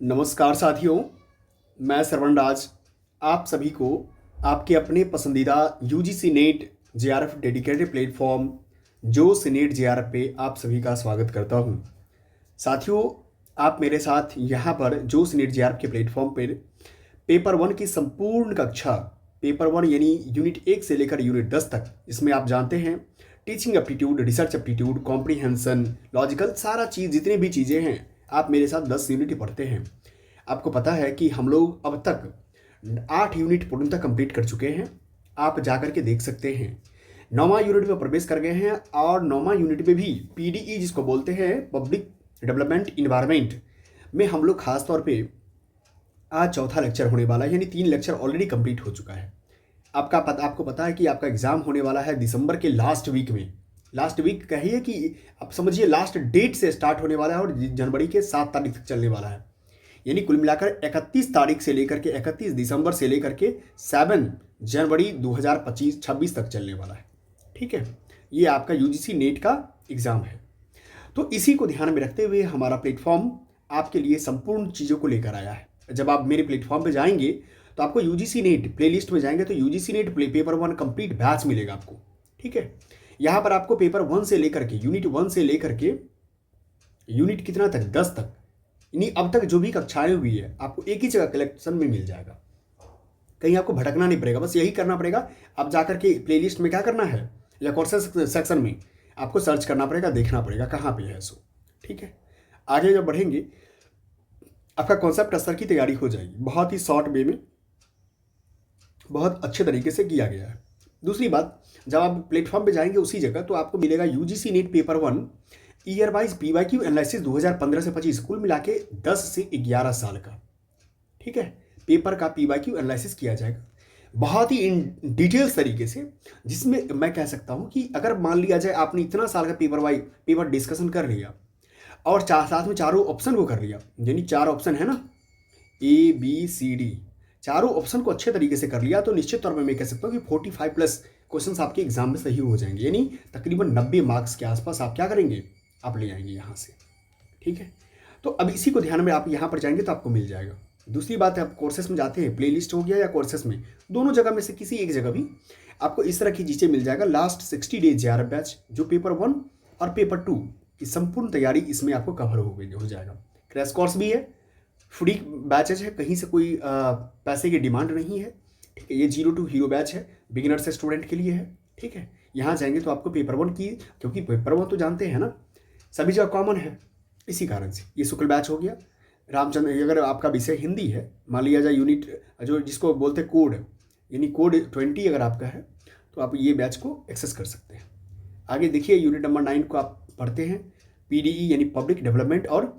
नमस्कार साथियों, मैं श्रवण राज आप सभी को आपके अपने पसंदीदा UGC net JRF dedicated platform जो सी नेट जेआरएफ पे आप सभी का स्वागत करता हूं। साथियों, आप मेरे साथ यहां पर जो सी नेट जेआरएफ के प्लेटफॉर्म पर पेपर वन की संपूर्ण कक्षा, पेपर वन यानी यूनिट 1 से लेकर यूनिट 10 तक, इसमें आप जानते हैं teaching aptitude, research aptitude, comprehension, logical, सारा चीज़ जितनी भी चीज़ें हैं आप मेरे साथ 10 यूनिट पढ़ते हैं। आपको पता है कि हम लोग अब तक 8 यूनिट पूर्णतः कंप्लीट कर चुके हैं। आप जाकर के देख सकते हैं 9वां यूनिट में प्रवेश कर गए हैं और 9वां यूनिट में भी पीडीई जिसको बोलते हैं पब्लिक डेवलपमेंट इन्वायरमेंट में हम लोग खास तौर पे आज चौथा लेक्चर होने वाला है, यानी 3 लेक्चर ऑलरेडी कंप्लीट हो चुका है। आपको पता है कि आपका एग्जाम होने वाला है दिसंबर के लास्ट वीक में। लास्ट वीक कहिए कि आप समझिए लास्ट डेट से स्टार्ट होने वाला है और जनवरी के 7 तारीख तक चलने वाला है। यानी कुल मिलाकर 31 तारीख से लेकर के 31 दिसंबर से लेकर के 7 जनवरी 2025-26 तक चलने वाला है। ठीक है, ये आपका यूजीसी नेट का एग्ज़ाम है। तो इसी को ध्यान में रखते हुए हमारा प्लेटफॉर्म आपके लिए संपूर्ण चीज़ों को लेकर आया है। जब आप मेरे प्लेटफॉर्म पे जाएंगे तो आपको यूजीसी नेट प्लेलिस्ट में जाएंगे तो UGC net paper one complete batch मिलेगा आपको। ठीक है, यहाँ पर आपको पेपर वन से लेकर के यूनिट 1 से लेकर के यूनिट कितना तक 10 तक, यानी अब तक जो भी कक्षाएं हुई है आपको एक ही जगह कलेक्शन में मिल जाएगा। कहीं आपको भटकना नहीं पड़ेगा, बस यही करना पड़ेगा। आप जाकर के प्लेलिस्ट में क्या करना है या कोर्सेस सेक्शन में आपको सर्च करना पड़ेगा, देखना पड़ेगा कहाँ पे है सो। ठीक है, आगे जब बढ़ेंगे आपका कॉन्सेप्ट स्तर की तैयारी हो जाएगी। बहुत ही शॉर्ट वे में बहुत अच्छे तरीके से किया गया है। दूसरी बात, जब आप प्लेटफॉर्म पे जाएंगे उसी जगह तो आपको मिलेगा UGC net paper one year wise PYQ analysis 2015 से 25, कुल मिला के 10 से 11 साल का। ठीक है, पेपर का पीवाईक्यू एनालिसिस किया जाएगा बहुत ही इन डिटेल्स तरीके से, जिसमें मैं कह सकता हूं कि अगर मान लिया जाए आपने इतना साल का पेपर डिस्कशन कर लिया और साथ में चारों ऑप्शन को कर लिया, यानी 4 ऑप्शन है ना, ए बी सी डी, चारों ऑप्शन को अच्छे तरीके से कर लिया तो निश्चित तौर पर मैं कह सकता हूँ कि 45 प्लस क्वेश्चन आपके एग्जाम में सही हो जाएंगे। यानी तकरीबन 90 मार्क्स के आसपास आप क्या करेंगे, आप ले आएंगे यहाँ से। ठीक है, तो अब इसी को ध्यान में आप यहाँ पर जाएंगे तो आपको मिल जाएगा। दूसरी बात है, आप कोर्सेस में जाते हैं, प्लेलिस्ट हो गया या कोर्सेस में, दोनों जगह में से किसी एक जगह भी आपको इस तरह की चीज़ें मिल जाएगा। लास्ट 60 डेज जेआरएफ बैच जो पेपर 1 और पेपर 2 की संपूर्ण तैयारी इसमें आपको कवर हो जाएगा। क्रैश कोर्स भी है, फ्री बैचेज है, कहीं से कोई पैसे की डिमांड नहीं है। ठीक है, ये 0 to हीरो बैच है, बिगिनर से स्टूडेंट के लिए है। ठीक है, यहाँ जाएंगे तो आपको पेपर 1 की, क्योंकि पेपर 1 तो जानते हैं ना सभी जगह कॉमन है, इसी कारण से ये शुक्ल बैच हो गया। रामचंद्र, अगर आपका विषय हिंदी है, मान लिया जाए यूनिट जो जिसको बोलते हैं कोड, यानी कोड 20 अगर आपका है तो आप ये बैच को एक्सेस कर सकते हैं। आगे देखिए यूनिट नंबर 9 को आप पढ़ते हैं, पीडीई यानी पब्लिक डेवलपमेंट और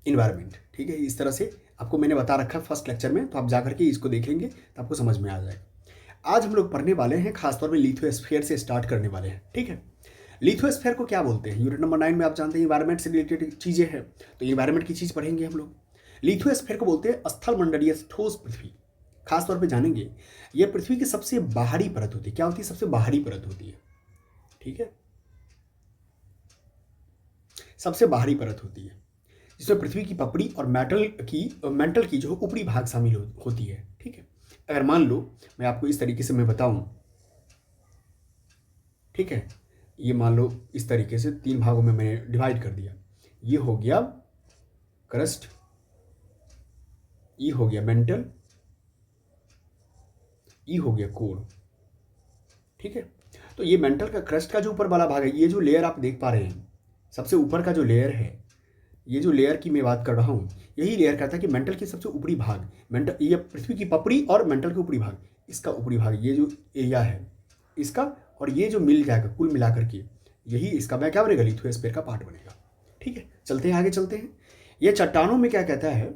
इन्वायरमेंट। ठीक है, इस तरह से आपको मैंने बता रखा है फर्स्ट लेक्चर में, तो आप जाकर के इसको देखेंगे तो आपको समझ में आ जाएगा। आज हम लोग पढ़ने वाले हैं खासतौर पर लिथोस्फीयर से स्टार्ट करने वाले हैं। ठीक है, लिथोस्फीयर को क्या बोलते हैं, यूनिट नंबर 9 में आप जानते हैं इन्वायरमेंट से रिलेटेड चीज़ें हैं, तो इन्वायरमेंट की चीज़ पढ़ेंगे हम लोग। लिथोस्फीयर को बोलते हैं स्थल मंडलीय ठोस पृथ्वी। खासतौर पर जानेंगे यह पृथ्वी की सबसे बाहरी परत होती है। क्या होती है, सबसे बाहरी परत होती है। ठीक है, सबसे बाहरी परत होती है जिसमें पृथ्वी की पपड़ी और मेंटल की जो ऊपरी भाग शामिल होती है। ठीक है, अगर मान लो मैं आपको इस तरीके से मैं बताऊं, ठीक है, ये मान लो इस तरीके से 3 भागों में मैंने डिवाइड कर दिया। ये हो गया क्रस्ट, ये हो गया मेंटल, ये हो गया कोर। ठीक है, तो ये मेंटल का क्रस्ट का जो ऊपर वाला भाग है, ये जो लेयर आप देख पा रहे हैं, सबसे ऊपर का जो लेयर है, ये जो लेयर की मैं बात कर रहा हूँ, यही लेयर कहता है कि मेंटल की सबसे ऊपरी भाग, मेंटल ये पृथ्वी की पपड़ी और मेंटल के ऊपरी भाग, इसका ऊपरी भाग, ये जो एरिया है इसका, और ये जो मिल जाएगा कुल मिलाकर के, यही इसका मैं क्या बनेगा, लिथोस्फीयर का पार्ट बनेगा। ठीक है, चलते हैं आगे चलते हैं। ये चट्टानों में क्या कहता है,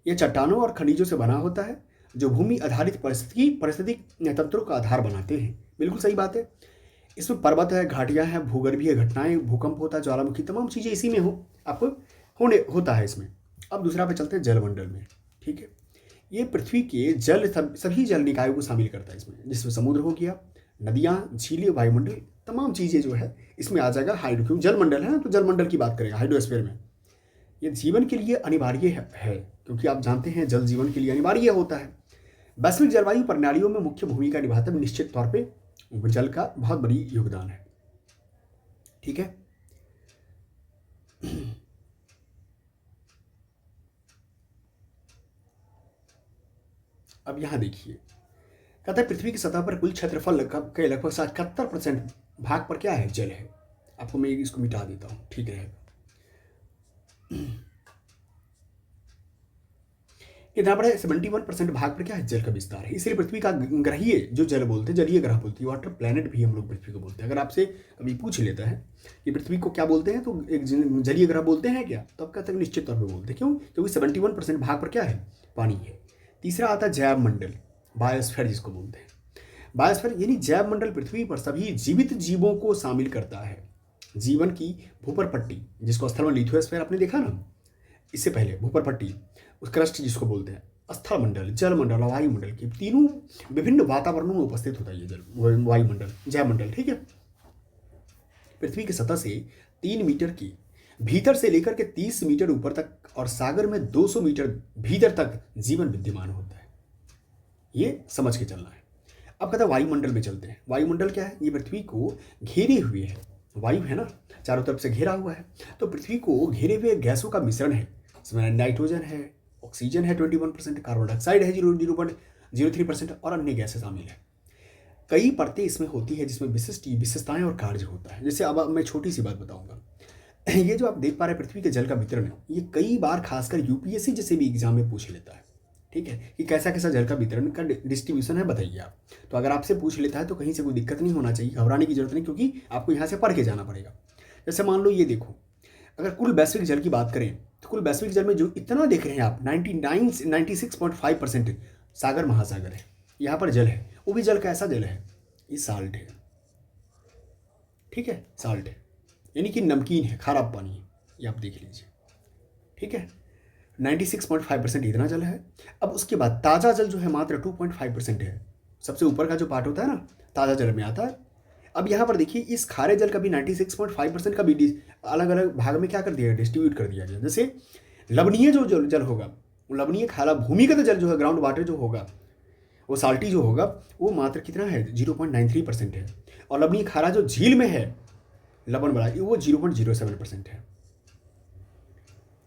ये चट्टानों और खनिजों से बना होता है जो भूमि आधारित परिस्थितिक तंत्रों का आधार बनाते हैं। बिल्कुल सही बात है, इसमें पर्वत है, घाटियां हैं, भूगर्भीय घटनाएं, भूकंप होता है, ज्वालामुखी, तमाम चीज़ें इसी में आपको होता है इसमें। अब दूसरा पे चलते हैं जलमंडल में। ठीक है, ये पृथ्वी के सभी जल निकायों को शामिल करता है इसमें, जिसमें समुद्र हो गया, नदियाँ, झीलें, वायुमंडल, तमाम चीज़ें जो है इसमें आ जाएगा। हाइड्रो, क्योंकि जलमंडल है ना, तो जलमंडल की बात करेगा हाइड्रोस्फीयर में। ये जीवन के लिए अनिवार्य है, क्योंकि आप जानते हैं जल जीवन के लिए अनिवार्य होता है। वैश्विक जलवायु प्रणालियों में मुख्य भूमिका निभाता है, निश्चित तौर पे जल का बहुत बड़ी योगदान है। ठीक है, अब यहां देखिए, कहता है पृथ्वी की सतह पर कुल क्षेत्रफल के लगभग 77% भाग पर क्या है, जल है। आपको मैं इसको मिटा देता हूं, ठीक रहेगा। कितना पड़ा है, 71% भाग पर क्या है, जल का विस्तार है। इसलिए पृथ्वी का ग्रहीय जो जल बोलते हैं, जलीय ग्रह बोलते हैं, वाटर प्लैनेट भी हम लोग पृथ्वी को बोलते हैं। अगर आपसे कभी पूछ लेता है कि पृथ्वी को क्या बोलते हैं, तो एक जलीय ग्रह बोलते हैं क्या, तो आप कहते हैं निश्चित तौर पर बोलते हैं। क्यों, क्योंकि 71% भाग पर क्या है, पानी है। तीसरा आता है जैव मंडल, बायोस्फीयर जिसको बोलते हैं। बायोस्फीयर यानी जैव मंडल पृथ्वी पर सभी जीवित जीवों को शामिल करता है। जीवन की भूपर पट्टी, जिसको स्थल में लिथोस्फीयर आपने देखा ना, इससे पहले भूपर पट्टी, उस क्रस्ट जिसको बोलते हैं, स्थल मंडल, जल मंडल और वायुमंडल के तीनों विभिन्न वातावरणों में उपस्थित होता है ये जल, वायुमंडल, जैव मंडल। ठीक है, पृथ्वी की सतह से 3 मीटर की भीतर से लेकर के 30 मीटर ऊपर तक और सागर में 200 मीटर भीतर तक जीवन विद्यमान होता है। ये समझ के चलना है। अब कहता है वायुमंडल में चलते हैं। वायुमंडल क्या है, ये पृथ्वी को घेरे हुए है, वायु है ना, चारों तरफ से घेरा हुआ है। तो पृथ्वी को घेरे हुए गैसों का मिश्रण है। इसमें नाइट्रोजन है, ऑक्सीजन है 21%, कार्बन डाइऑक्साइड है 0.03% और अन्य गैसें शामिल है। कई परतें इसमें होती है जिसमें विशेषताएं और कार्य होता है। जैसे अब मैं छोटी सी बात बताऊंगा, ये जो आप देख पा रहे हैं पृथ्वी के जल का वितरण है, ये कई बार खासकर यूपीएससी जैसे भी एग्जाम में पूछ लेता है। ठीक है, कि कैसा कैसा जल का वितरण का डिस्ट्रीब्यूशन है, बताइए आप। तो अगर आपसे पूछ लेता है तो कहीं से कोई दिक्कत नहीं होना चाहिए, घबराने की जरूरत नहीं, क्योंकि आपको यहाँ से पढ़ के जाना पड़ेगा। जैसे मान लो ये देखो, अगर कुल वैश्विक जल की बात करें तो कुल वैश्विक जल में जो इतना देख रहे हैं आप 96.5% सागर महासागर है, यहाँ पर जल है। वो भी जल कैसा जल है, ये साल्ट है। ठीक है, साल्ट है यानी कि नमकीन है, खारा पानी है, ये आप देख लीजिए। ठीक है, 96.5% इतना जल है। अब उसके बाद ताज़ा जल जो है मात्र 2.5% है। सबसे ऊपर का जो पार्ट होता है ना, ताज़ा जल में आता है। अब यहाँ पर देखिए, इस खारे जल का भी 96.5% का भी अलग अलग भाग में क्या कर दिया, डिस्ट्रीब्यूट कर दिया गया। जैसे लवणीय जो जल होगा, वो लवणीय खारा भूमिगत जल जो है, ग्राउंड वाटर जो होगा, वो साल्टी जो होगा, वो मात्र कितना है, 0.93% है। और लवणीय खारा जो झील में है, लवण वाला, वो 0.07% है।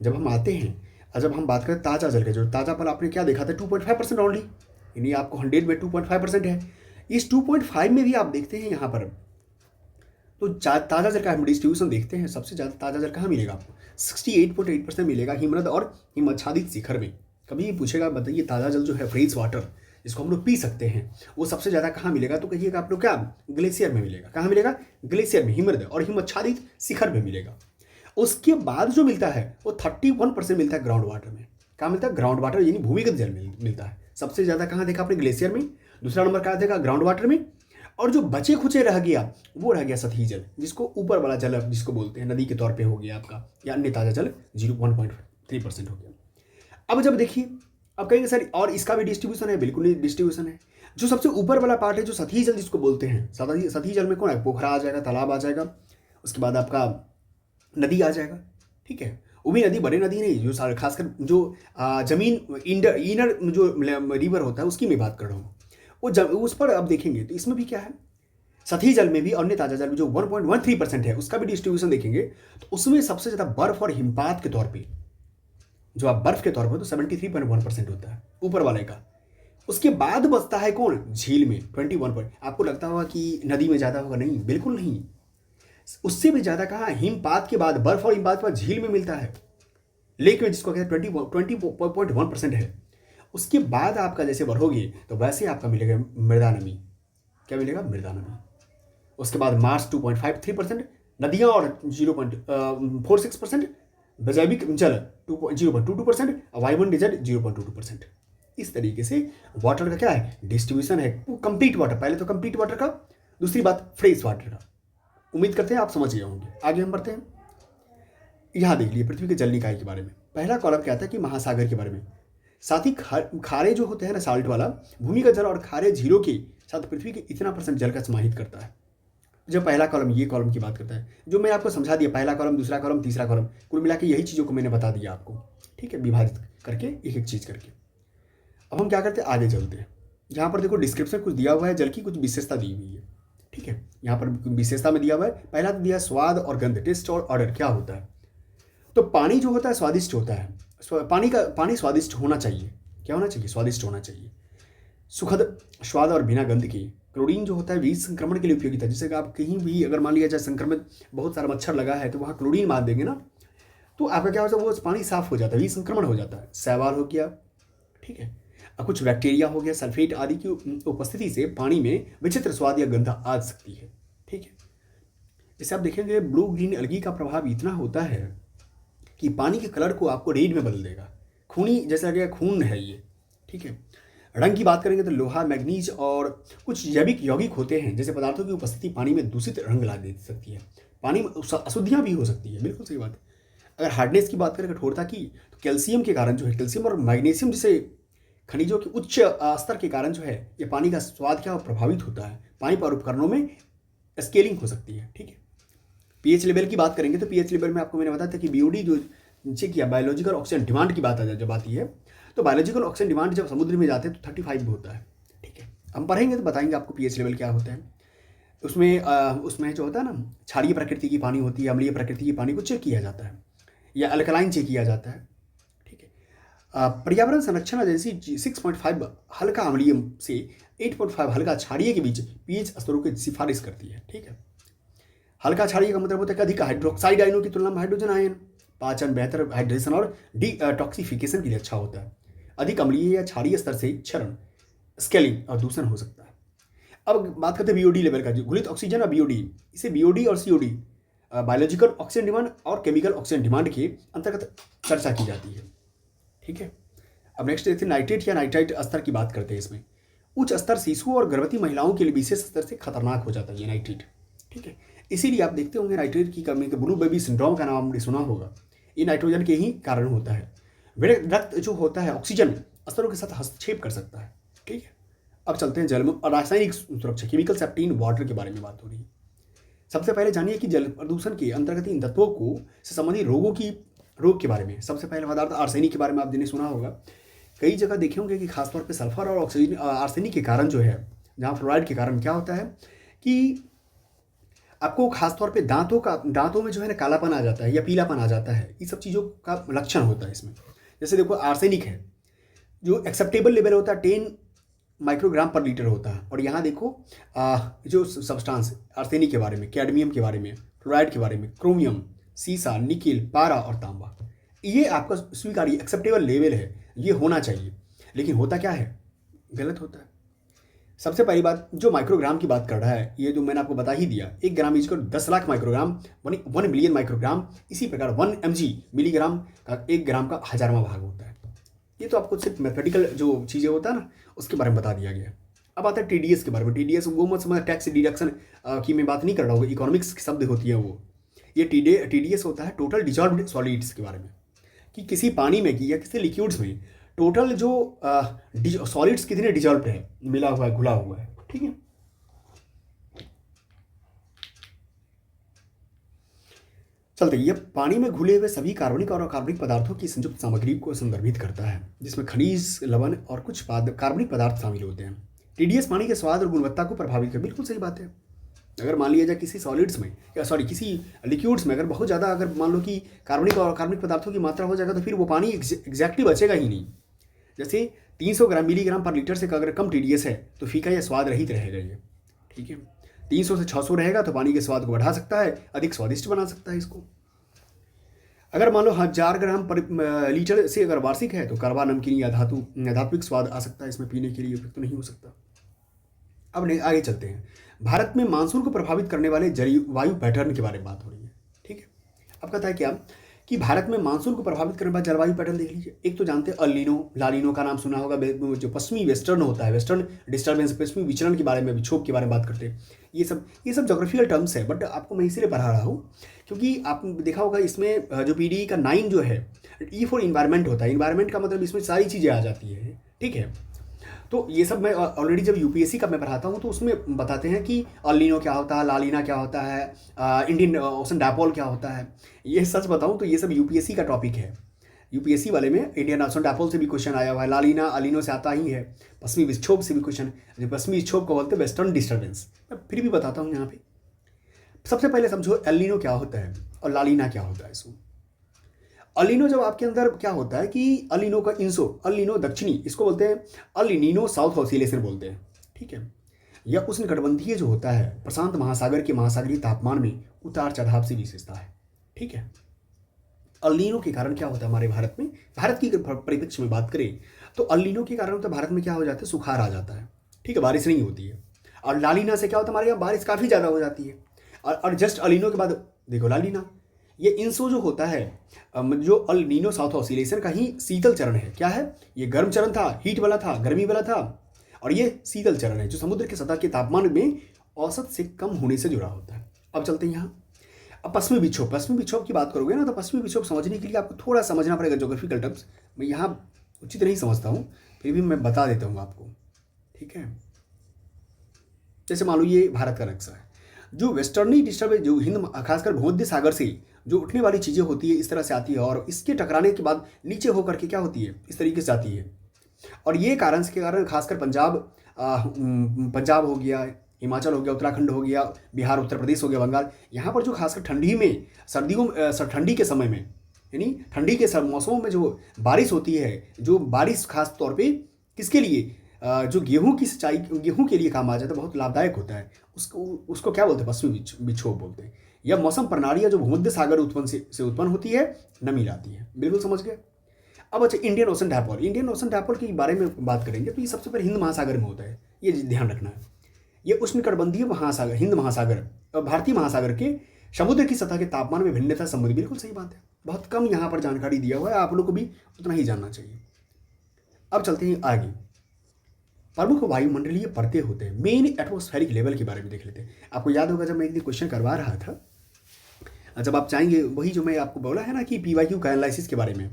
जब हम आते हैं और जब हम बात करें ताज़ा जल के, जो ताज़ा पल आपने क्या देखा था, 2.5% ओनली, यानी आपको 100 में 2.5% है। इस 2.5 में भी आप देखते हैं यहाँ पर तो ताज़ा जल का हम डिस्ट्रीब्यूशन देखते हैं। सबसे ज़्यादा ताज़ा जल कहाँ मिलेगा आपको, 68.8% मिलेगा हिमनद और हिमाच्छादित शिखर में। कभी ये पूछेगा बताइए ताज़ा जल जो है फ्रेश वाटर, जिसको हम लोग पी सकते हैं, वो सबसे ज़्यादा कहाँ मिलेगा, तो कहिएगा आप लोग क्या, ग्लेशियर में मिलेगा। कहाँ मिलेगा, ग्लेशियर में, हिमनद और हिमाच्छादित शिखर में मिलेगा। उसके बाद जो मिलता है वो 31% मिलता है ग्राउंड वाटर में। कहाँ मिलता है, ग्राउंड वाटर यानी भूमिगत जल में मिलता है। सबसे ज़्यादा कहाँ देखा आपने, ग्लेशियर में। दूसरा नंबर कहाँ देखा, ग्राउंड वाटर में। और जो बचे खुचे रह गया वो रह गया सतही जल, जिसको ऊपर वाला जल जिसको बोलते हैं, नदी के तौर पे हो गया आपका, या अन्य ताज़ा जल 1.3% हो गया। अब जब देखिए, अब कहेंगे सर और इसका भी डिस्ट्रीब्यूशन है, बिल्कुल नहीं डिस्ट्रीब्यूशन है। जो सबसे ऊपर वाला पार्ट है, जो सतही जल जिसको बोलते हैं, सतही जल में कौन है, पोखरा आ जाएगा, तालाब आ जाएगा, उसके बाद आपका नदी आ जाएगा। ठीक है, वो भी नदी, बड़े नदी नहीं, जो खासकर जो जमीन इनर जो रिवर होता है उसकी मैं बात कर रहा हूँ, उस पर अब देखेंगे तो इसमें भी क्या है, सतही जल में भी और अन्य ताज़ा जल में जो 1.13% है, उसका भी डिस्ट्रीब्यूशन देखेंगे तो उसमें सबसे ज़्यादा बर्फ और हिमपात के तौर पे, जो आप बर्फ के तौर पर, तो 73.1% होता है ऊपर वाले का। उसके बाद बचता है कौन, झील में 21%। आपको लगता होगा कि नदी में ज़्यादा होगा, नहीं, बिल्कुल नहीं, उससे भी ज़्यादा कहाँ, हिमपात के बाद बर्फ और हिमपात पर झील में मिलता है, लेक में, जिसको कहते हैं 20.1% है। उसके बाद आपका जैसे बढ़ोगे तो वैसे आपका मिलेगा मृदा नमी। क्या मिलेगा, मृदा नमी। उसके बाद मार्स 2.53%, नदियाँ और 0.46%, जैविक जल 0.22%, वायुमंडलीय जल 0.22%। इस तरीके से वाटर का क्या है, डिस्ट्रीब्यूशन है, कंप्लीट वाटर। पहले तो कंप्लीट वाटर का, दूसरी बात फ्रेश वाटर का। उम्मीद करते हैं आप समझ गए होंगे। आगे हम बढ़ते हैं। यहाँ देख लिए पृथ्वी के जल निकाय के बारे में। पहला कॉलम क्या था कि महासागर के बारे में, साथ ही खारे जो होते हैं ना, साल्ट वाला भूमिगत जल और खारे झीलों के साथ पृथ्वी के इतना % जल का समाहित करता है। जब पहला कॉलम ये कॉलम की बात करता है, जो मैं आपको समझा दिया, पहला कॉलम, दूसरा कॉलम, तीसरा कॉलम, कुल मिला के यही चीज़ों को मैंने बता दिया आपको, ठीक है, विभाजित करके एक एक चीज़ करके। अब हम क्या करते हैं, आगे चलते हैं। यहाँ पर देखो डिस्क्रिप्शन कुछ दिया हुआ है, जल की कुछ विशेषता दी हुई है, ठीक है। यहाँ पर विशेषता में दिया हुआ है, पहला तो दिया स्वाद और गंध, टेस्ट और ऑर्डर क्या होता है। तो पानी जो होता है स्वादिष्ट होता है, पानी स्वादिष्ट होना चाहिए। क्या होना चाहिए, स्वादिष्ट होना चाहिए, सुखद स्वाद और बिना गंध के। क्लोरीन जो होता है बीज संक्रमण के लिए उपयोगिता, जैसे कि आप कहीं भी अगर मान लिया जाए संक्रमित बहुत सारा मच्छर लगा है तो वहाँ क्लोरीन मार देंगे ना, तो आपका क्या होता है, वो पानी साफ हो जाता है, बीज संक्रमण हो जाता है। शैवाल हो गया, ठीक है, और कुछ बैक्टीरिया हो गया, सल्फेट आदि की उपस्थिति से पानी में विचित्र स्वाद या गंध आ सकती है, ठीक है। जैसे आप देखेंगे ब्लू ग्रीन एल्गी का प्रभाव इतना होता है कि पानी के कलर को आपको रेड में बदल देगा, खूनी जैसा लगेगा खून है ये, ठीक है। रंग की बात करेंगे तो लोहा, मैग्नीज और कुछ जैविक यौगिक होते हैं जैसे पदार्थों की उपस्थिति पानी में दूषित रंग ला दे सकती है, पानी में अशुद्धियाँ भी हो सकती है, बिल्कुल सही बात है। अगर हार्डनेस की बात करें, कठोरता की, तो कैल्शियम के कारण जो है, कैल्शियम और मैग्नीशियम जैसे खनिजों के उच्च स्तर के कारण जो है ये पानी का स्वाद क्या प्रभावित होता है, पानी पर उपकरणों में स्केलिंग हो सकती है, ठीक है। पीएच लेवल की बात करेंगे तो पीएच लेवल में आपको मैंने बताया था कि बीओडी जो नीचे किया, बायोलॉजिकल ऑक्सीजन डिमांड की बात जब आती है, तो बायोलॉजिकल ऑक्सीजन डिमांड जब समुद्र में जाते हैं तो 35 होता है, ठीक है। हम पढ़ेंगे तो बताएंगे आपको पीएच लेवल क्या होता है। उसमें जो होता है ना, क्षारीय प्रकृति की पानी होती है, अम्लीय प्रकृति की पानी को चेक किया जाता है या अल्कलाइन चेक किया जाता है, ठीक है। पर्यावरण संरक्षण एजेंसी 6.5 हल्का अम्लीय से 8.5 हल्का क्षारीय के बीच पीएच स्तरों की सिफारिश करती है, ठीक है। हल्का क्षारीय का मतलब होता है कि अधिक हाइड्रोक्साइड आयनों की तुलना में हाइड्रोजन आयन, पाचन, बेहतर हाइड्रेशन और डिटॉक्सिफिकेशन के लिए अच्छा होता है। अधिक अम्लीय या क्षारीय स्तर से क्षरण, स्केलिंग और दूषण हो सकता है। अब बात करते हैं बीओडी लेवल का, जो घुलित ऑक्सीजन और बीओडी, इसे बीओडी और सीओडी बायोलॉजिकल ऑक्सीजन डिमांड और केमिकल ऑक्सीजन डिमांड के अंतर्गत चर्चा की जाती है, ठीक है। अब नेक्स्ट देखते हैं नाइट्रेट या नाइट्राइट स्तर की बात करते हैं। इसमें उच्च स्तर शिशु और गर्भवती महिलाओं के लिए विशेष स्तर से खतरनाक हो जाता है ये नाइट्रेट, ठीक है। इसीलिए आप देखते होंगे नाइट्रेट की कमी, ब्लू बेबी सिंड्रोम का नाम आपने सुना होगा, ये नाइट्रोजन के ही कारण होता है। रक्त जो होता है ऑक्सीजन स्तरों के साथ हस्तक्षेप कर सकता है, ठीक है। अब चलते हैं जल और रासायनिक सुरक्षा, केमिकल सेफ्टी इन वाटर के बारे में बात हो रही है। सबसे पहले जानिए कि जल प्रदूषण के अंतर्गत इन तत्वों को से संबंधित रोग के बारे में। सबसे पहले पदार्थ आर्सेनिक के बारे में आपने सुना होगा, कई जगह देखे होंगे कि खासतौर पर सल्फर और ऑक्सीजन आर्सेनिक के कारण जो है, जहाँ फ्लोराइड के कारण क्या होता है कि आपको खासतौर पे दांतों में जो है ना कालापन आ जाता है या पीलापन आ जाता है, ये सब चीज़ों का लक्षण होता है इसमें। जैसे देखो आर्सेनिक है, जो एक्सेप्टेबल लेवल होता है 10 माइक्रोग्राम पर लीटर होता है, और यहाँ देखो जो सब्सटेंस आर्सेनिक के बारे में, कैडमियम के बारे में, फ्लोराइड के बारे में, क्रोमियम, सीसा, निकेल, पारा और तांबा, ये आपका स्वीकार्य एक्सेप्टेबल लेवल है, ये होना चाहिए। लेकिन होता क्या है, गलत होता है। सबसे पहली बात, जो माइक्रोग्राम की बात कर रहा है, ये जो मैंने आपको बता ही दिया, 1 gram is 10 lakh microgram, 1 million microgram. इसी प्रकार 1 mg मिलीग्राम का 1 ग्राम का 1000वां भाग होता है। ये तो आपको सिर्फ मैथमेटिकल जो चीज़ें होता है ना, उसके बारे में बता दिया गया। अब आता है टीडीएस के बारे में। टीडीएस वो मत समझ, टैक्स डिडक्शन की मैं बात नहीं कर रहा हूँ, इकोनॉमिक्स की शब्द होती है वो। ये टीडीएस होता है टोटल डिजॉल्व्ड सॉलिड्स के बारे में, कि किसी पानी में या किसी लिक्विड्स में टोटल जो सॉलिड्स कितने डिजॉल्व्ड है, मिला हुआ है, घुला हुआ है, ठीक है। चलते ये पानी में घुले हुए सभी कार्बनिक और अकार्बनिक पदार्थों की संयुक्त सामग्री को संदर्भित करता है, जिसमें खनिज, लवण और कुछ कार्बनिक पदार्थ शामिल होते हैं। टीडीएस पानी के स्वाद और गुणवत्ता को प्रभावित कर, बिल्कुल सही बात है। अगर मान लिया जाए किसी सॉलिड्स में किसी लिक्विड्स में अगर बहुत ज़्यादा अगर मान लो कि कार्बनिक और अकार्बनिक पदार्थों की मात्रा हो जाएगा तो फिर वो पानी एग्जैक्टली बचेगा ही नहीं। जैसे 300 ग्राम मिलीग्राम पर लीटर से अगर कम टीडीएस है तो फीका या स्वाद रहित रहेगा ये, ठीक है। 300 से 600 रहेगा तो पानी के स्वाद को बढ़ा सकता है, अधिक स्वादिष्ट बना सकता है इसको। अगर मान लो 1000 ग्राम पर लीटर से अगर वार्षिक है तो कड़वा, नमकीन या धात्विक स्वाद आ सकता है, इसमें पीने के लिए उपयुक्त तो नहीं हो सकता। अब आगे चलते हैं। भारत में मानसून को प्रभावित करने वाले जलवायु पैटर्न के बारे में बात हो रही है, ठीक है। अब कहता है क्या कि भारत में मानसून को प्रभावित करने वाले जलवायु पैटर्न देख लीजिए। एक तो जानते हैं अल नीनो, ला नीनो का नाम सुना होगा, जो पश्चिमी वेस्टर्न होता है, वेस्टर्न डिस्टर्बेंस, पश्चिमी विचरण के बारे में, विक्षोभ के बारे में बात करते हैं। ये सब जोग्राफिकल टर्म्स है, बट आपको मैं इसीलिए पढ़ा रहा हूँ क्योंकि आपने देखा होगा इसमें जो पीडी का 9 जो है, ई फॉर इन्वायरमेंट होता है। इन्वायरमेंट का मतलब इसमें सारी चीज़ें आ जाती है, ठीक है। तो ये सब मैं ऑलरेडी जब यूपीएससी का मैं पढ़ाता हूँ तो उसमें बताते हैं कि अल नीनो क्या होता है, ला लीना क्या होता है, इंडियन ओशन डायपोल क्या होता है। ये सच बताऊँ तो ये सब यूपीएससी का टॉपिक है। यूपीएससी वाले में इंडियन ओशन डायपोल से भी क्वेश्चन आया हुआ है, ला लीना अलिनो से आता ही है, पश्चिमी विक्षोभ से भी क्वेश्चन, जो पश्चिमी विक्षोभ को बोलते हैं वेस्टर्न डिस्टर्बेंस। मैं फिर भी बताता हूँ यहाँ पे। सबसे पहले समझो एल नीनो क्या होता है और ला लीना क्या होता है। इसको अलिनो जब आपके अंदर क्या होता है कि अलिनो का इंसो, अलिनो दक्षिणी, इसको बोलते हैं अलिनीनो साउथ ऑसिलेशन बोलते हैं, ठीक है। यह उष्णकटिबंधीय जो होता है प्रशांत महासागर के महासागरीय तापमान में उतार चढ़ाव से विशेषता है, ठीक है। अलिनो के कारण क्या होता है हमारे भारत में, भारत की परिप्रेक्ष्य में बात करें तो अलिनो के कारण तो भारत में क्या हो जाता है, सुखाड़ आ जाता है, ठीक है, बारिश नहीं होती है। और लालीना से क्या होता है, हमारे यहाँ बारिश काफ़ी ज़्यादा हो जाती है। और जस्ट अलिनो के बाद देखो लालीना, ये इंसो जो होता है जो अल नीनो साउथ ऑसिलेशन का ही शीतल चरण है। क्या है, ये गर्म चरण था, हीट वाला था, गर्मी वाला था, और ये शीतल चरण है जो समुद्र के सतह के तापमान में औसत से कम होने से जुड़ा होता है। अब चलते हैं यहाँ। अब पश्चिमी विक्षोभ, पश्चिमी विक्षोभ की बात करोगे ना तो पश्चिमी विक्षोभ समझने के लिए आपको थोड़ा समझना पड़ेगा ज्योग्राफिकल टर्म्स। मैं यहाँ उचित नहीं समझता हूँ, फिर भी मैं बता देता हूँ आपको, ठीक है। जैसे मान लो ये भारत का नक्शा है, जो वेस्टर्नी डिस्टर्ब जो हिंद खासकर भूमध्य सागर से जो उठने वाली चीज़ें होती है इस तरह से आती है, और इसके टकराने के बाद नीचे होकर के क्या होती है, इस तरीके से आती है। और ये कारण के कारण खासकर पंजाब हो गया, हिमाचल हो गया, उत्तराखंड हो गया, बिहार, उत्तर प्रदेश हो गया, बंगाल, यहाँ पर जो खासकर ठंडी में, ठंडी के समय में, यानी ठंडी के मौसमों में जो बारिश होती है, जो बारिश खास तौर पे किसके लिए, जो गेहूं की सिंचाई, गेहूं के लिए काम आ जाता है, बहुत लाभदायक होता है। उसको क्या बोलते हैं, पश्चिमी विक्षोभ बोलते हैं। यह मौसम प्रणाली जो भूमध्य सागर से उत्पन्न होती है, नमी लाती है। बिल्कुल समझ गए। अब अच्छा, Indian ocean dipole, Indian ocean dipole के बारे में बात करेंगे तो ये सबसे पहले हिंद महासागर में होता है, ये ध्यान रखना है। ये उष्णकटिबंधीय महासागर, हिंद महासागर और भारतीय महासागर के समुद्र की सतह के तापमान में भिन्नता संबंधी, बिल्कुल सही बात है। बहुत कम यहाँ पर जानकारी दिया हुआ है, आप लोग को भी उतना ही जानना चाहिए। अब चलते हैं आगे। प्रमुख वायुमंडलीय परतें होते हैं, मेन एटमॉस्फेरिक लेवल के बारे में देख लेते हैं। आपको याद होगा जब मैं एक दिन क्वेश्चन करवा रहा था, जब आप चाहेंगे वही जो मैं आपको बोला है ना कि पीवाईक्यू का एनालिसिस के बारे में,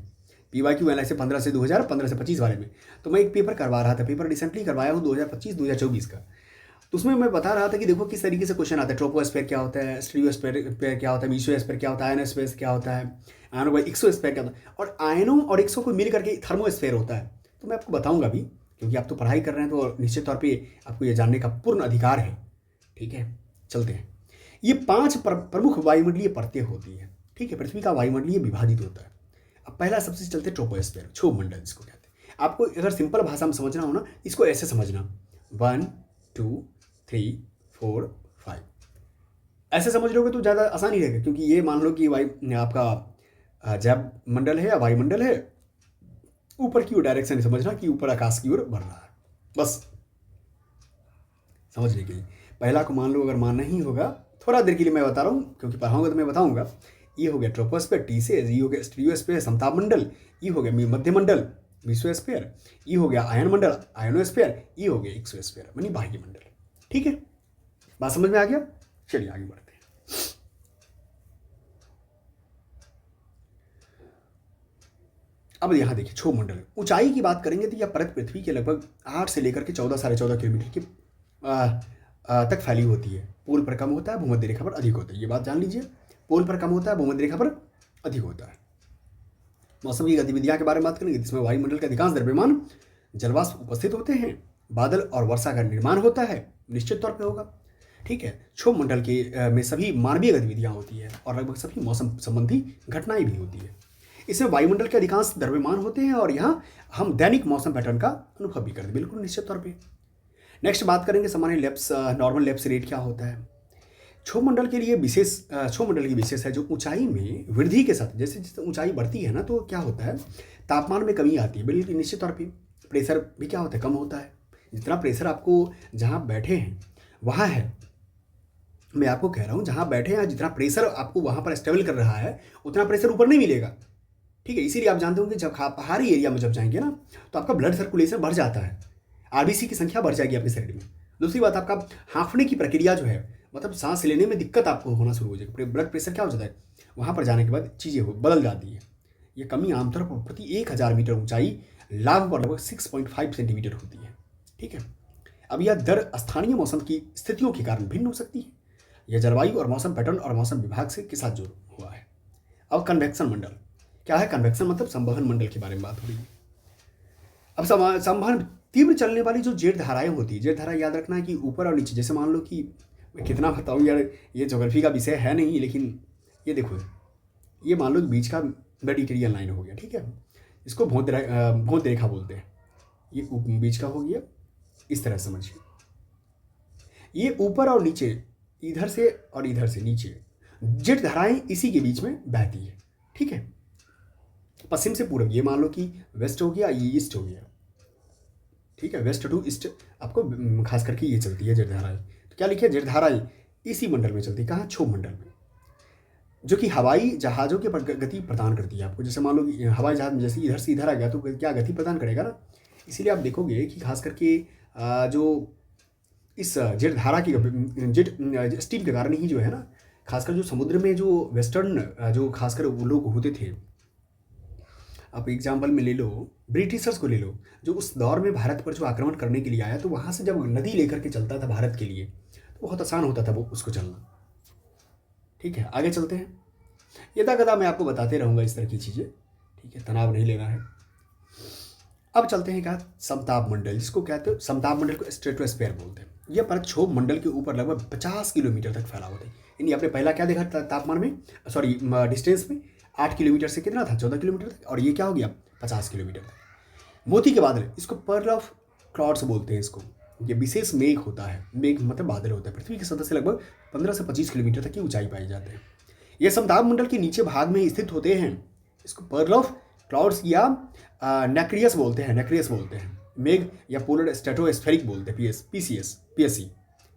पीवाईक्यू एनालिसिस 15 से 2000, 15 से 25 बारे में, तो मैं एक पेपर करवा रहा था, पेपर रिसेंटली करवाया हूँ 2025-2024 का। तो उसमें मैं बता रहा था कि देखो किस तरीके से क्वेश्चन आता है, ट्रोपोस्फेयर क्या होता है, स्टीरियोस्फेयर क्या होता है, मीसोस्फेयर क्या होता है, आयनोस्फेयर क्या होता है, आयनो व एक्सोस्फेयर क्या होता है, और आयनों और एक्सो को मिल करके थर्मोस्फेयर होता है। तो मैं आपको बताऊंगा भी, क्योंकि आप तो पढ़ाई कर रहे हैं तो निश्चित तौर पे आपको ये जानने का पूर्ण अधिकार है, ठीक है। चलते हैं। ये 5 प्रमुख वायुमंडलीय परतें होती हैं, ठीक है। पृथ्वी का वायुमंडलीय विभाजित होता है। अब पहला सबसे चलते ट्रोपोस्फेयर, क्षोभ मंडल जिसको कहते हैं। आपको अगर सिंपल भाषा में समझना हो ना, इसको ऐसे समझना, 1 2 3 4 5 ऐसे समझ लोगे तो ज़्यादा आसानी रहेगा, क्योंकि ये मान लो कि आपका जैव मंडल है या वायुमंडल है, ऊपर की ओर डायरेक्शन समझना कि ऊपर आकाश की ओर बढ़ रहा है, बस समझने के लिए। पहला को मान लो, अगर मानना ही होगा, थोड़ा देर के लिए मैं बता रहा हूँ, क्योंकि पढ़ाऊंगा तो मैं बताऊंगा। ये हो गया ट्रोपोस्फेयर, टी से, ये हो गया स्टीरियोस्फेयर समताप मंडल, ये हो गया मध्य मंडल मेसोस्फेयर, ये हो गया आयन मंडल आयनोस्फेयर, ये हो गया एक्सोस्फेयर यानी बाह्य मंडल, ठीक है। बात समझ में आ गया। चलिए आगे बढ़ते हैं। अब यहाँ देखिए क्षोभ मंडल, ऊंचाई की बात करेंगे तो यह परत पृथ्वी के लगभग 8 से लेकर के 14 साढ़े 14 किलोमीटर की तक फैली होती है। पोल पर कम होता है, भूमध्य रेखा पर अधिक होता है, ये बात जान लीजिए। पोल पर कम होता है, भूमध्य रेखा पर अधिक होता है। मौसम की गतिविधियां के बारे में बात करेंगे, जिसमें वायुमंडल के अधिकांश द्रव्यमान जलवाष्प उपस्थित होते हैं, बादल और वर्षा का निर्माण होता है, निश्चित तौर पे होगा, ठीक है। क्षोभ मंडल के में सभी मानवीय गतिविधियां होती है और लगभग सभी मौसम संबंधी घटनाएं भी होती है। इसमें वायुमंडल के अधिकांश द्रव्यमान होते हैं और यहाँ हम दैनिक मौसम पैटर्न का अनुभव भी करते हैं, बिल्कुल निश्चित तौर पे। नेक्स्ट बात करेंगे सामान्य लैप्स, नॉर्मल लैप्स रेट क्या होता है। क्षोभ मंडल के लिए विशेष, क्षोभ मंडल की विशेष है जो ऊंचाई में वृद्धि के साथ, जैसे जैसे ऊंचाई बढ़ती है ना तो क्या होता है, तापमान में कमी आती है, बिल्कुल निश्चित तौर पे। प्रेशर भी क्या होता है, कम होता है। जितना प्रेशर आपको जहाँ बैठे हैं वहाँ है, मैं आपको कह रहा हूँ जहाँ बैठे हैं जितना प्रेशर आपको वहाँ पर स्टेबल कर रहा है उतना प्रेशर ऊपर नहीं मिलेगा, ठीक है। इसीलिए आप जानते होंगे जब पहाड़ी एरिया में जब जाएंगे ना तो आपका ब्लड सर्कुलेशन बढ़ जाता है, आरबीसी की संख्या बढ़ जाएगी आपके शरीर में। दूसरी बात, आपका हाँफने की प्रक्रिया जो है, मतलब सांस लेने में दिक्कत आपको होना शुरू हो जाएगी। ब्लड प्रेशर क्या हो जाता है, वहाँ पर जाने के बाद चीज़ें बदल जाती है। ये कमी आमतौर पर प्रति 1000 मीटर ऊंचाई लाभ पर लगभग 6.5 सेंटीमीटर होती है, ठीक है। अब यह दर स्थानीय मौसम की स्थितियों के कारण भिन्न हो सकती है। यह जलवायु और मौसम पैटर्न और मौसम विभाग से के साथ जुड़ा हुआ है। अब कन्वेक्शन मंडल क्या है? कन्वेक्शन मतलब संवहन मंडल के बारे में बात हो रही है। अब संवहन तीव्र चलने वाली जो जेट धाराएं होती है, जेट धारा याद रखना है कि ऊपर और नीचे, जैसे मान लो कि मैं कितना बताऊँ यार, ये ज्योग्राफी का विषय है नहीं, लेकिन ये देखो, ये मान लो बीच का मेडिटेरियन लाइन हो गया, ठीक है, इसको भूमध्य रेखा बोलते हैं। ये बीच का हो गया, इस तरह समझिए। ये ऊपर और नीचे, इधर से और इधर से नीचे जेट धाराएं इसी के बीच में बहती है, ठीक है। पश्चिम से पूर्व, ये मान लो कि वेस्ट हो गया, ये ईस्ट हो गया, ठीक है, वेस्ट टू ईस्ट आपको खास करके ये चलती है जेट धाराएं। तो क्या लिखिए, जेट धाराएं इसी मंडल में चलती है। कहाँ? क्षोभ मंडल में, जो कि हवाई जहाज़ों के गति प्रदान करती है आपको। जैसे मान लो कि हवाई जहाज जैसे इधर से इधर आ गया तो क्या गति प्रदान करेगा ना। इसीलिए आप देखोगे कि खास करके जो इस जेट धारा की जेट स्टीम के कारण ही जो है ना, खासकर जो समुद्र में जो वेस्टर्न जो खासकर वो लोग होते थे, आप एग्जाम्पल में ले लो, ब्रिटिशर्स को ले लो, जो उस दौर में भारत पर जो आक्रमण करने के लिए आया, तो वहाँ से जब नदी लेकर के चलता था भारत के लिए, तो बहुत आसान होता था वो उसको चलना, ठीक है। आगे चलते हैं, यदा कदा मैं आपको बताते रहूँगा इस तरह की चीज़ें, ठीक है, तनाव नहीं लेना है। अब चलते हैं क्या, समताप मंडल, जिसको कहते हैं समताप मंडल को स्ट्रेटोस्फीयर बोलते हैं। यह परत क्षोभ मंडल के ऊपर लगभग 50 किलोमीटर तक फैला होता है। यानी आपने पहला क्या देखा तापमान में, सॉरी डिस्टेंस में, 8 किलोमीटर से कितना था, 14 किलोमीटर तक, और ये क्या हो गया 50 किलोमीटर तक। मोती के बादल, इसको पर्ल ऑफ क्लाउड्स बोलते हैं इसको। ये विशेष मेघ होता है, मेघ मतलब बादल होता है, पृथ्वी की सतह से लगभग 15 से 25 किलोमीटर तक की ऊंचाई पाई जाते हैं। ये समताप मंडल के नीचे भाग में स्थित होते हैं। इसको पर्ल ऑफ क्लाउड्स या नेक्रियस बोलते हैं, मेघ या पोलर स्ट्रेटोस्फेरिक बोलते हैं, पीएससी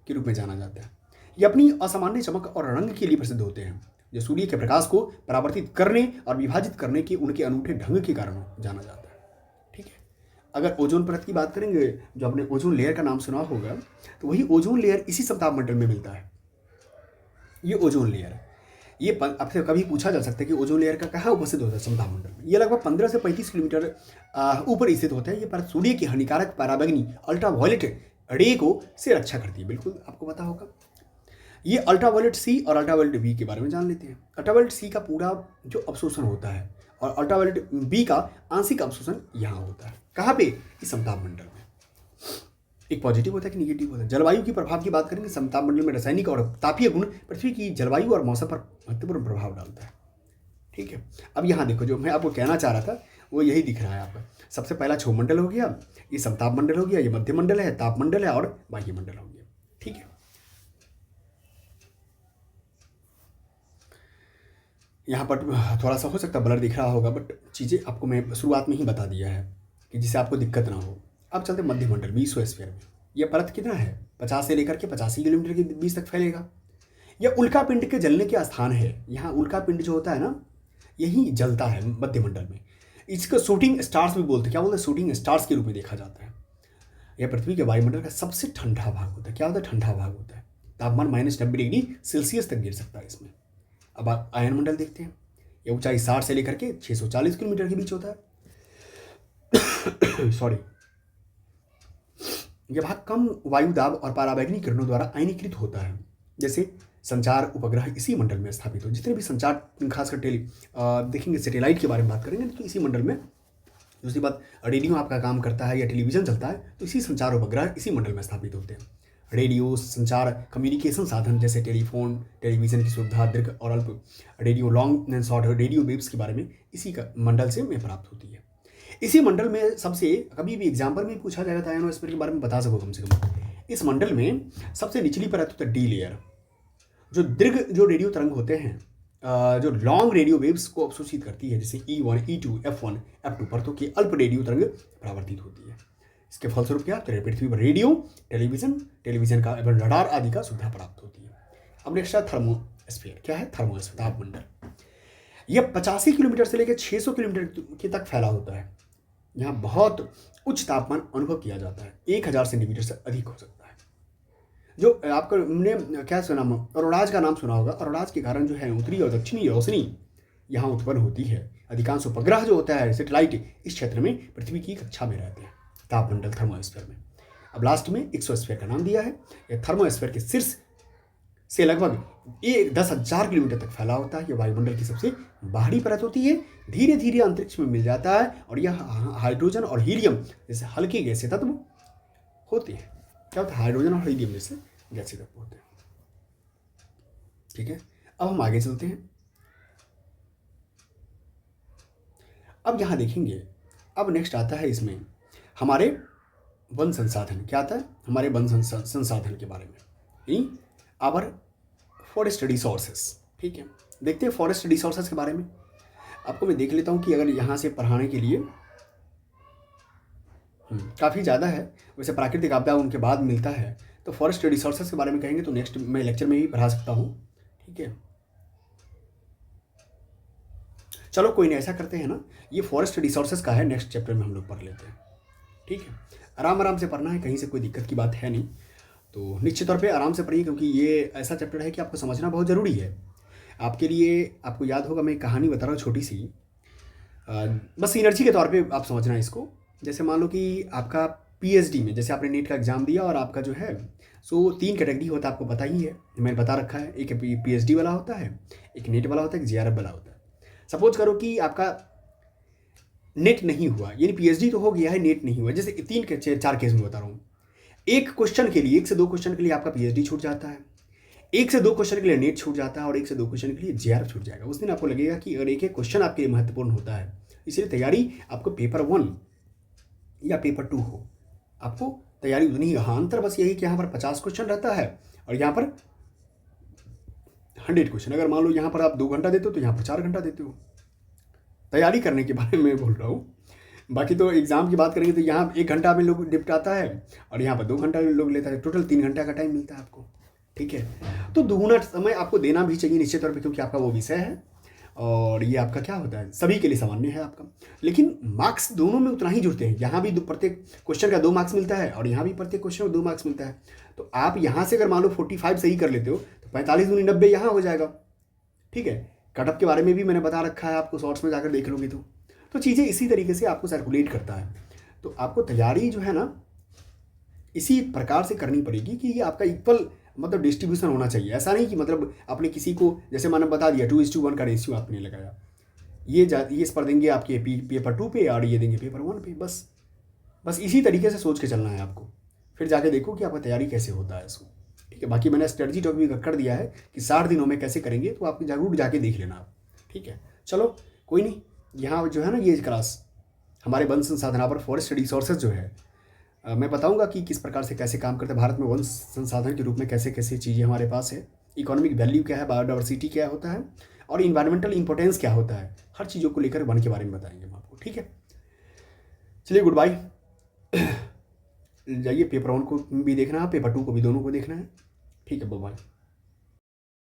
के रूप में जाना जाता है। ये अपनी असामान्य चमक और रंग के लिए प्रसिद्ध होते हैं, जो सूर्य के प्रकाश को परावर्तित करने और विभाजित करने के उनके अनूठे ढंग के कारण जाना जाता है, ठीक है। अगर ओजोन परत की बात करेंगे, जो आपने ओजोन लेयर का नाम सुना होगा, तो वही ओजोन लेयर इसी समताप मंडल में मिलता है। ये ओजोन लेयर, ये आपसे कभी पूछा जा सकता है कि ओजोन लेयर का कहाँ उपस्थित होता है समताप मंडल में। ये लगभग 15 से 35 किलोमीटर ऊपर स्थित होता है। ये परत सूर्य की हानिकारक पराबैंगनी अल्ट्रावायलेट रे को से रक्षा करती है, बिल्कुल आपको पता होगा। ये अल्ट्रावायलेट सी और अल्ट्रावायलेट बी के बारे में जान लेते हैं। अल्ट्रावायलेट सी का पूरा जो अवशोषण होता है, और अल्ट्रावायलेट बी का आंशिक अवशोषण यहाँ होता है। कहाँ पे? इस समताप मंडल में। एक पॉजिटिव होता है कि निगेटिव होता है। जलवायु की प्रभाव की बात करेंगे, समताप मंडल में रासायनिक और तापीय गुण पृथ्वी की जलवायु और मौसम पर महत्वपूर्ण प्रभाव डालता है, ठीक है। अब यहाँ देखो, जो मैं आपको कहना चाह रहा था वो यही दिख रहा है आपका। सबसे पहला क्षोभ मंडल हो गया, ये समताप मंडल हो गया, ये मध्य मंडल है, ताप मंडल है, और बाह्य मंडल हो गया, ठीक है। यहाँ पर थोड़ा सा हो सकता है ब्लर दिख रहा होगा, बट चीज़ें आपको मैं शुरुआत में ही बता दिया है कि जिससे आपको दिक्कत ना हो। अब चलते मध्य मंडल, मेसोस्फीयर में। यह परत कितना है, 50 से लेकर के 85 किलोमीटर के बीच तक फैलेगा। यह उल्का पिंड के जलने के स्थान है। यहाँ उल्का पिंड जो होता है ना, यही जलता है मध्य मंडल में। इसको शूटिंग स्टार्स भी बोलते हैं। क्या बोलते हैं? शूटिंग स्टार्स के रूप में देखा जाता है। यह पृथ्वी के वायुमंडल का सबसे ठंडा भाग होता है। क्या होता है? ठंडा भाग होता है। तापमान -90 डिग्री सेल्सियस तक गिर सकता है इसमें। अब आप आयन मंडल देखते हैं। यह ऊंचाई 60 से लेकर के 640 किलोमीटर के बीच होता है। सॉरी, यह भाग कम वायु दाब और पराबैंगनी किरणों द्वारा आयनीकृत होता है। जैसे संचार उपग्रह इसी मंडल में स्थापित हो। जितने भी संचार, खासकर देखेंगे सैटेलाइट के बारे में बात करेंगे तो इसी मंडल में। दूसरी बात, रेडियो आपका काम करता है या टेलीविज़न चलता है तो इसी संचार उपग्रह इसी मंडल में स्थापित होते हैं। रेडियो, संचार, कम्युनिकेशन साधन जैसे टेलीफोन, टेलीविज़न की सुविधा, दीर्घ और अल्प radio, long and short radio waves के बारे में इसी का मंडल से में प्राप्त होती है। इसी मंडल में सबसे, कभी भी एग्जाम्पल में पूछा जाएगा तो आयनोस्फीयर के बारे में बता सको कम से कम। इस मंडल में सबसे निचली परत होता है डी लेयर, जो दीर्घ जो रेडियो तरंग होते हैं, जो लॉन्ग रेडियो वेव्स को अवशोषित करती है, जैसे E1, E2, F1, F2 परतों की अल्प रेडियो तरंग परावर्तित होती है। इसके फलस्वरूप क्या, तो पृथ्वी पर रेडियो, टेलीविजन का एवं रडार आदि का सुविधा प्राप्त होती है। अब नेक्स्ट है थर्मोस्फीयर। क्या है? थर्मोस्फीयर, तापमंडल। यह 85 किलोमीटर से लेकर 600 किलोमीटर के तक फैला होता है। यहाँ बहुत उच्च तापमान अनुभव किया जाता है, 1000 सेंटीमीटर से अधिक हो सकता है। जो आपका हमने क्या सुना, अरुणाज का नाम सुना होगा। अरुणाज के कारण जो है उत्तरी और दक्षिणी रोशनी यहाँ उत्पन्न होती है। अधिकांश उपग्रह जो होता है, सैटेलाइट, इस क्षेत्र में पृथ्वी की कक्षा में रहते हैं, तापमंडल थर्मोस्फीयर में। अब लास्ट में एक्सोस्फीयर का नाम दिया है। यह थर्मोस्फीयर के शीर्ष से लगभग 10,000 किलोमीटर तक फैला होता है। यह वायुमंडल की सबसे बाहरी परत होती है, धीरे धीरे अंतरिक्ष में मिल जाता है और यह हाइड्रोजन और हीलियम जैसे हल्के गैसीय तत्व होते हैं। क्या होता है? हाइड्रोजन और हीलियम जैसे गैसीय तत्व होते हैं। ठीक है, अब हम आगे चलते हैं। अब यहाँ देखेंगे, अब नेक्स्ट आता है इसमें हमारे वन संसाधन। क्या आता है? हमारे वन संसाधन के बारे में, आवर फॉरेस्ट रिसोर्सेस। ठीक है, देखते हैं फॉरेस्ट रिसोर्सेस के बारे में। आपको मैं देख लेता हूँ कि अगर यहाँ से पढ़ाने के लिए काफ़ी ज़्यादा है, वैसे प्राकृतिक आपदा उनके बाद मिलता है, तो फॉरेस्ट रिसोर्सेस के बारे में कहेंगे तो नेक्स्ट मैं लेक्चर में भी पढ़ा सकता हूँ। ठीक है, चलो कोई नहीं, ऐसा करते हैं ना, ये फॉरेस्ट रिसोर्सेस का है, नेक्स्ट चैप्टर में हम लोग पढ़ लेते हैं। ठीक है, आराम आराम से पढ़ना है, कहीं से कोई दिक्कत की बात है नहीं, तो निश्चित तौर पे आराम से पढ़िए, क्योंकि ये ऐसा चैप्टर है कि आपको समझना बहुत ज़रूरी है। आपके लिए, आपको याद होगा मैं कहानी बता रहा हूँ छोटी सी, बस एनर्जी के तौर पे आप समझना इसको। जैसे मान लो कि आपका पीएचडी में, जैसे आपने नीट का एग्ज़ाम दिया और आपका जो है सो 3 कैटेगरी होता है, आपको पता ही है, मैंने बता रखा है। एक पीएचडी वाला होता है, एक नेट वाला होता है, एक जेआरएफ वाला होता है। सपोज करो कि आपका नेट नहीं हुआ, यानी पीएचडी तो हो गया है, नेट नहीं हुआ। जैसे 4 केस में बता रहा हूँ। एक क्वेश्चन के लिए, 1 से 2 क्वेश्चन के लिए आपका पीएचडी छूट जाता है, 1 से 2 क्वेश्चन के लिए नेट छूट जाता है और 1 से 2 क्वेश्चन के लिए जेआरएफ छूट जाएगा। उस दिन आपको लगेगा कि अगर एक एक क्वेश्चन आपके लिए महत्वपूर्ण होता है, इसलिए तैयारी आपको पेपर 1 या पेपर 2 हो, आपको तैयारी उतनी ही। हाँ, अंतर बस यही कि यहाँ पर 50 क्वेश्चन रहता है और यहाँ पर 100 क्वेश्चन। अगर मान लो यहाँ पर आप 2 घंटा देते हो तो यहाँ पर 4 घंटा देते हो। तैयारी करने के बारे में बोल रहा हूँ, बाकी तो एग्ज़ाम की बात करेंगे तो यहाँ 1 घंटा में लोग निपटाता है और यहाँ पर 2 घंटा लोग लेता है, टोटल 3 घंटा का टाइम मिलता है आपको। ठीक है, तो दुगुना समय आपको देना भी चाहिए निश्चित तौर पे, क्योंकि आपका वो विषय है और ये आपका क्या होता है, सभी के लिए सामान्य है आपका। लेकिन मार्क्स दोनों में उतना ही जुड़ते हैं, यहाँ भी प्रत्येक क्वेश्चन का 2 मार्क्स मिलता है और यहाँ भी प्रत्येक क्वेश्चन का 2 मार्क्स मिलता है। तो आप यहाँ से अगर मान लो 45 सही कर लेते हो तो 45 दूनी 90 यहाँ हो जाएगा। ठीक है, कटअप के बारे में भी मैंने बता रखा है, आपको शॉर्ट्स में जाकर देख लोगे तो चीज़ें इसी तरीके से आपको सर्कुलेट करता है। तो आपको तैयारी जो है ना इसी प्रकार से करनी पड़ेगी कि ये आपका इक्वल मतलब डिस्ट्रीब्यूशन होना चाहिए। ऐसा नहीं कि मतलब आपने किसी को, जैसे मैंने बता दिया 2:1 का रेशियो आपने लगाया, ये इस पर देंगे आपके पेपर 2 पे और ये देंगे पेपर 1 पे, बस इसी तरीके से सोच के चलना है आपको। फिर जाके देखो कि आपका तैयारी कैसे होता है इसको। ठीक है, बाकी मैंने स्ट्रेटजी टॉक भी कर दिया है कि 60 दिनों में कैसे करेंगे, तो आप जरूर जाके देख लेना आप। ठीक है, चलो कोई नहीं, यहाँ जो है ना ये क्लास हमारे वन संसाधन पर फॉरेस्ट रिसोर्सेज जो है, मैं बताऊंगा कि किस प्रकार से कैसे काम करते हैं भारत में वन संसाधन के रूप में, कैसे कैसे चीज़ें हमारे पास है, इकोनॉमिक वैल्यू क्या है, बायोडाइवर्सिटी क्या होता है और इन्वायरमेंटल इंपॉर्टेंस क्या होता है, हर चीज़ों को लेकर वन के बारे में बताएंगे हम आपको। ठीक है, चलिए गुड बाय। जाइए पेपर 1 को भी देखना है, पेपर 2 को भी, दोनों को देखना है। ठीक है, बाय।